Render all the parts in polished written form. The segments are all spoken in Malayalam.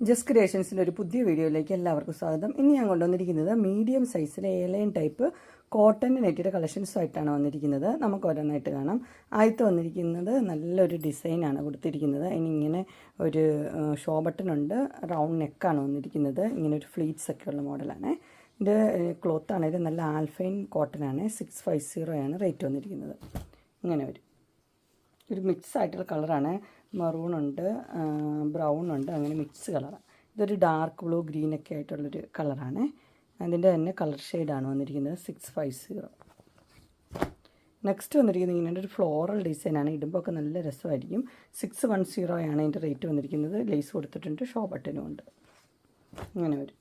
ജസ്റ്റ് ക്രിയേഷൻസിൻ്റെ ഒരു പുതിയ വീഡിയോയിലേക്ക് എല്ലാവർക്കും സ്വാഗതം. ഇന്ന് ഞാൻ കൊണ്ടുവന്നിരിക്കുന്നത് മീഡിയം സൈസിലെ എയർലൈൻ ടൈപ്പ് കോട്ടൺ നെറ്റിയുടെ കളക്ഷൻസുമായിട്ടാണ് വന്നിരിക്കുന്നത്. നമുക്ക് ഓരോന്നായിട്ട് കാണാം. ആദ്യത്തെ വന്നിരിക്കുന്നത് നല്ലൊരു ഡിസൈനാണ് കൊടുത്തിരിക്കുന്നത്. ഇങ്ങനെ ഒരു ഷോ ബട്ടൺ ഉണ്ട്, റൗണ്ട് നെക്കാണ് വന്നിരിക്കുന്നത്. ഇങ്ങനെ ഒരു ഫ്ലീറ്റ്സ് ഒക്കെ ഉള്ള മോഡലാണ്. ഇത് ക്ലോത്ത് ആണെങ്കിലും നല്ല ആൽഫൈൻ കോട്ടൺ ആണ്. 650 ആണ് റേറ്റ് വന്നിരിക്കുന്നത്. ഇങ്ങനെ ഒരു മിക്സ് ആയിട്ടുള്ള കളറാണ്. മറൂണുണ്ട്, ബ്രൗൺ ഉണ്ട്, അങ്ങനെ മിക്സ് കളറാണ്. ഇതൊരു ഡാർക്ക് ബ്ലൂ ഗ്രീനൊക്കെ ആയിട്ടുള്ളൊരു കളറാണ്. അതിൻ്റെ തന്നെ കളർ ഷെയ്ഡാണ് വന്നിരിക്കുന്നത്. 650. നെക്സ്റ്റ് വന്നിരിക്കുന്നത് ഇങ്ങനെ ഒരു ഫ്ലോറൽ ഡിസൈനാണ്. ഇടുമ്പോൾ ഒക്കെ നല്ല രസമായിരിക്കും. 610 ആണ് അതിൻ്റെ റേറ്റ് വന്നിരിക്കുന്നത്. ലേസ് കൊടുത്തിട്ടുണ്ട്, ഷോ ബട്ടനും ഉണ്ട്. ഇങ്ങനെ വരും.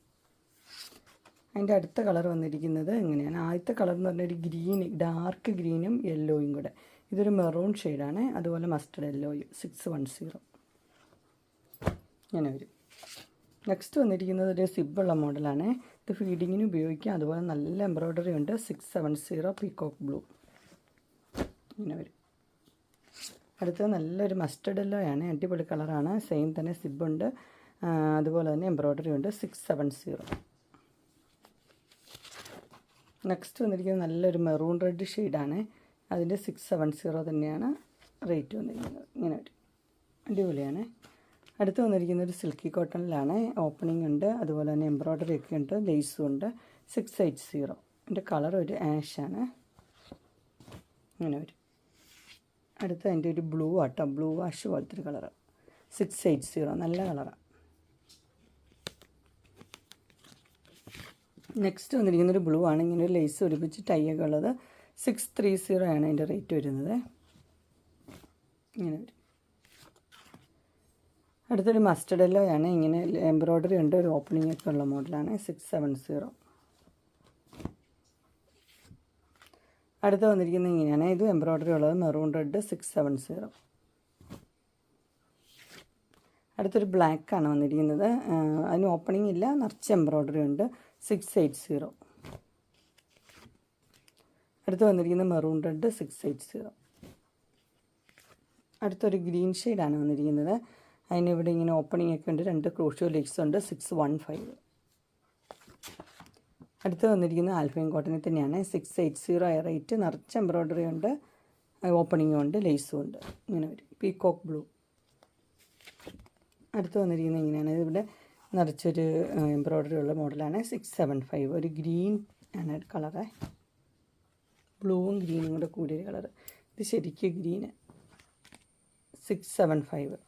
അതിൻ്റെ അടുത്ത കളർ വന്നിരിക്കുന്നത് ഇങ്ങനെയാണ്. ആദ്യത്തെ കളർ എന്ന് പറഞ്ഞാൽ ഒരു ഗ്രീൻ, ഡാർക്ക് ഗ്രീനും യെല്ലോയും കൂടെ. ഇതൊരു മെറൂൺ ഷെയ്ഡാണ്. അതുപോലെ മസ്റ്റർഡ് യെല്ലോയും. 610 ഇങ്ങനെ വരും. നെക്സ്റ്റ് വന്നിരിക്കുന്നത് ഒരു സിബുള്ള മോഡലാണ്. ഇത് ഫീഡിങ്ങിന് ഉപയോഗിക്കാം. അതുപോലെ നല്ല എംബ്രോയ്ഡറി ഉണ്ട്. 670 പീകോക്ക് ബ്ലൂ ഇങ്ങനെ വരും. അടുത്തത് നല്ലൊരു മസ്റ്റർഡ് യെല്ലോയാണ്. അടിപൊളി കളറാണ്. സെയിം തന്നെ സിബുണ്ട്, അതുപോലെ തന്നെ എംബ്രോയ്ഡറി ഉണ്ട്. 670. നെക്സ്റ്റ് വന്നിരിക്കുന്നത് നല്ലൊരു മെറൂൺ റെഡ് ഷെയ്ഡാണ്. അതിൻ്റെ 670 തന്നെയാണ് റേറ്റ് വന്നിരിക്കുന്നത്. ഇങ്ങനെ വരും. അടിപൊളിയാണ്. അടുത്ത് വന്നിരിക്കുന്നത് ഒരു സിൽക്കി കോട്ടണിലാണ്. ഓപ്പണിംഗ് ഉണ്ട്, അതുപോലെ തന്നെ എംബ്രോയ്ഡറി ഒക്കെ ഉണ്ട്, ലേസും ഉണ്ട്. 680. അതിൻ്റെ കളർ ഒരു ആഷാണ്. ഇങ്ങനെ വരും. അടുത്ത് അതിൻ്റെ ഒരു ബ്ലൂ ആട്ടോ, ബ്ലൂ വാഷ് പോലത്തെ ഒരു കളറ്. 680 നല്ല കളറാണ്. നെക്സ്റ്റ് വന്നിരിക്കുന്നൊരു ബ്ലൂ ആണ്. ഇങ്ങനെ ഒരു ലേസ് ഒലിപ്പിച്ച് ടൈയൊക്കെ ഉള്ളത്. 630 ആണ് അതിൻ്റെ റേറ്റ് വരുന്നത്. ഇങ്ങനെ വരും. അടുത്തൊരു മസ്റ്റർഡ് യെല്ലോ ആണ്. ഇങ്ങനെ എംബ്രോയ്ഡറി ഉണ്ട്, ഒരു ഓപ്പണിംഗ് ഒക്കെ ഉള്ള മോഡലാണ്. 670. അടുത്ത് വന്നിരിക്കുന്നത് ഇങ്ങനെയാണ്. ഇത് എംബ്രോയ്ഡറി ഉള്ളത്, മെറൂൺ റെഡ്. 670. അടുത്തൊരു ബ്ലാക്കാണ് വന്നിരിക്കുന്നത്. അതിന് ഓപ്പണിംഗ് ഇല്ല, നിറച്ച് എംബ്രോയ്ഡറി ഉണ്ട്. 680. അടുത്ത് വന്നിരിക്കുന്നത് മെറൂൺ റെഡ്. 680. അടുത്തൊരു ഗ്രീൻ ഷെയ്ഡാണ് വന്നിരിക്കുന്നത്. അതിനിവിടെ ഇങ്ങനെ ഓപ്പണിംഗ് ഒക്കെ ഉണ്ട്, 2 ക്രോഷ്യോ ലെഗ്സ് ഉണ്ട്. 615. അടുത്ത് വന്നിരിക്കുന്നത് ആൽഫൈൻ കോട്ടണിൽ തന്നെയാണ്. 680 റേറ്റ്. നിറച്ച് എംബ്രോയ്ഡറി ഉണ്ട്, ഓപ്പണിങ്ങും ഉണ്ട്, ലേസും ഉണ്ട്. ഇങ്ങനെ വരും. Peacock blue. അടുത്ത് വന്നിരിക്കുന്നത് ഇങ്ങനെയാണ്. ഇതിവിടെ നിറച്ചൊരു എംബ്രോയ്ഡറി ഉള്ള മോഡലാണ്. 675. ഒരു ഗ്രീൻ ആണ് കളറ്, ബ്ലൂവും ഗ്രീനും കൂടെ കൂടിയൊരു കളറ്. ഇത് ശരിക്കും ഗ്രീന്. 675.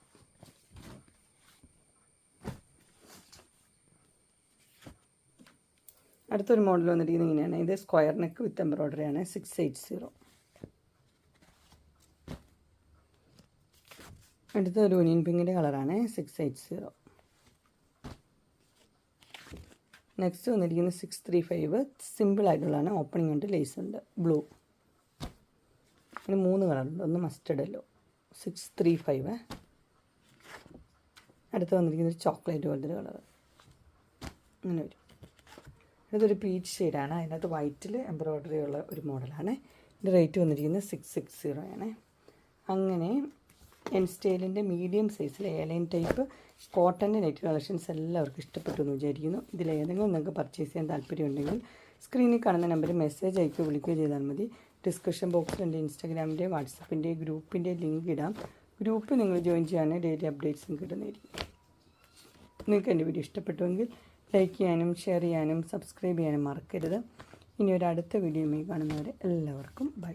അടുത്തൊരു മോഡൽ വന്നിരിക്കുന്നത് ഇങ്ങനെയാണ്. ഇത് സ്ക്വയർ നെക്ക് വിത്ത് എംബ്രോയ്ഡറി ആണ്. 680. അടുത്തൊരു ഒനിയൻ പിങ്കിൻ്റെ കളറാണ്. 680. നെക്സ്റ്റ് വന്നിരിക്കുന്നത് 635. സിമ്പിളായിട്ടുള്ളതാണ്. ഓപ്പണിംഗ് ഉണ്ട്, ലേസ് ഉണ്ട്, ബ്ലൂ. പിന്നെ 3 കളറുണ്ട്. ഒന്ന് മസ്റ്റർഡ് യെല്ലോ. 635. അടുത്ത് വന്നിരിക്കുന്നത് ചോക്ലേറ്റ് പോലത്തെ ഒരു കളറ്. അങ്ങനെ വരും. ഇതൊരു പീച്ച് ഷെയ്ഡാണ്. അതിനകത്ത് വൈറ്റിൽ എംബ്രോയ്ഡറി ഉള്ള ഒരു മോഡലാണ്. ഇതിൻ്റെ റേറ്റ് വന്നിരിക്കുന്നത് 660 ആണ്. അങ്ങനെ എൻ സ്റ്റൈലിൻ്റെ മീഡിയം സൈസിൽ എയർലൈൻ ടൈപ്പ് കോട്ടൻ്റെ നെറ്റ് കളക്ഷൻസ് എല്ലാവർക്കും ഇഷ്ടപ്പെട്ടു എന്ന് വിചാരിക്കുന്നു. ഇതിലേതെങ്കിലും നിങ്ങൾക്ക് പർച്ചേസ് ചെയ്യാൻ താല്പര്യമുണ്ടെങ്കിൽ സ്ക്രീനിൽ കാണുന്ന നമ്പറിൽ മെസ്സേജ് അയക്കുകയോ വിളിക്കുകയോ ചെയ്താൽ മതി. ഡിസ്ക്രിപ്ഷൻ ബോക്സിൽ എൻ്റെ ഇൻസ്റ്റാഗ്രാമിൻ്റെ, വാട്സപ്പിൻ്റെ, ഗ്രൂപ്പിൻ്റെ ലിങ്ക് ഇടാം. ഗ്രൂപ്പ് നിങ്ങൾ ജോയിൻ ചെയ്യുകയാണെങ്കിൽ ഡെയിലി അപ്ഡേറ്റ്സും കിട്ടുന്നതായിരിക്കും. നിങ്ങൾക്ക് എൻ്റെ വീഡിയോ ഇഷ്ടപ്പെട്ടുവെങ്കിൽ ലൈക്ക് ചെയ്യാനും ഷെയർ ചെയ്യാനും സബ്സ്ക്രൈബ് ചെയ്യാനും മറക്കരുത്. ഇനി ഒരു അടുത്ത വീഡിയോയുമായി കാണുന്നവരെ എല്ലാവർക്കും ബൈ.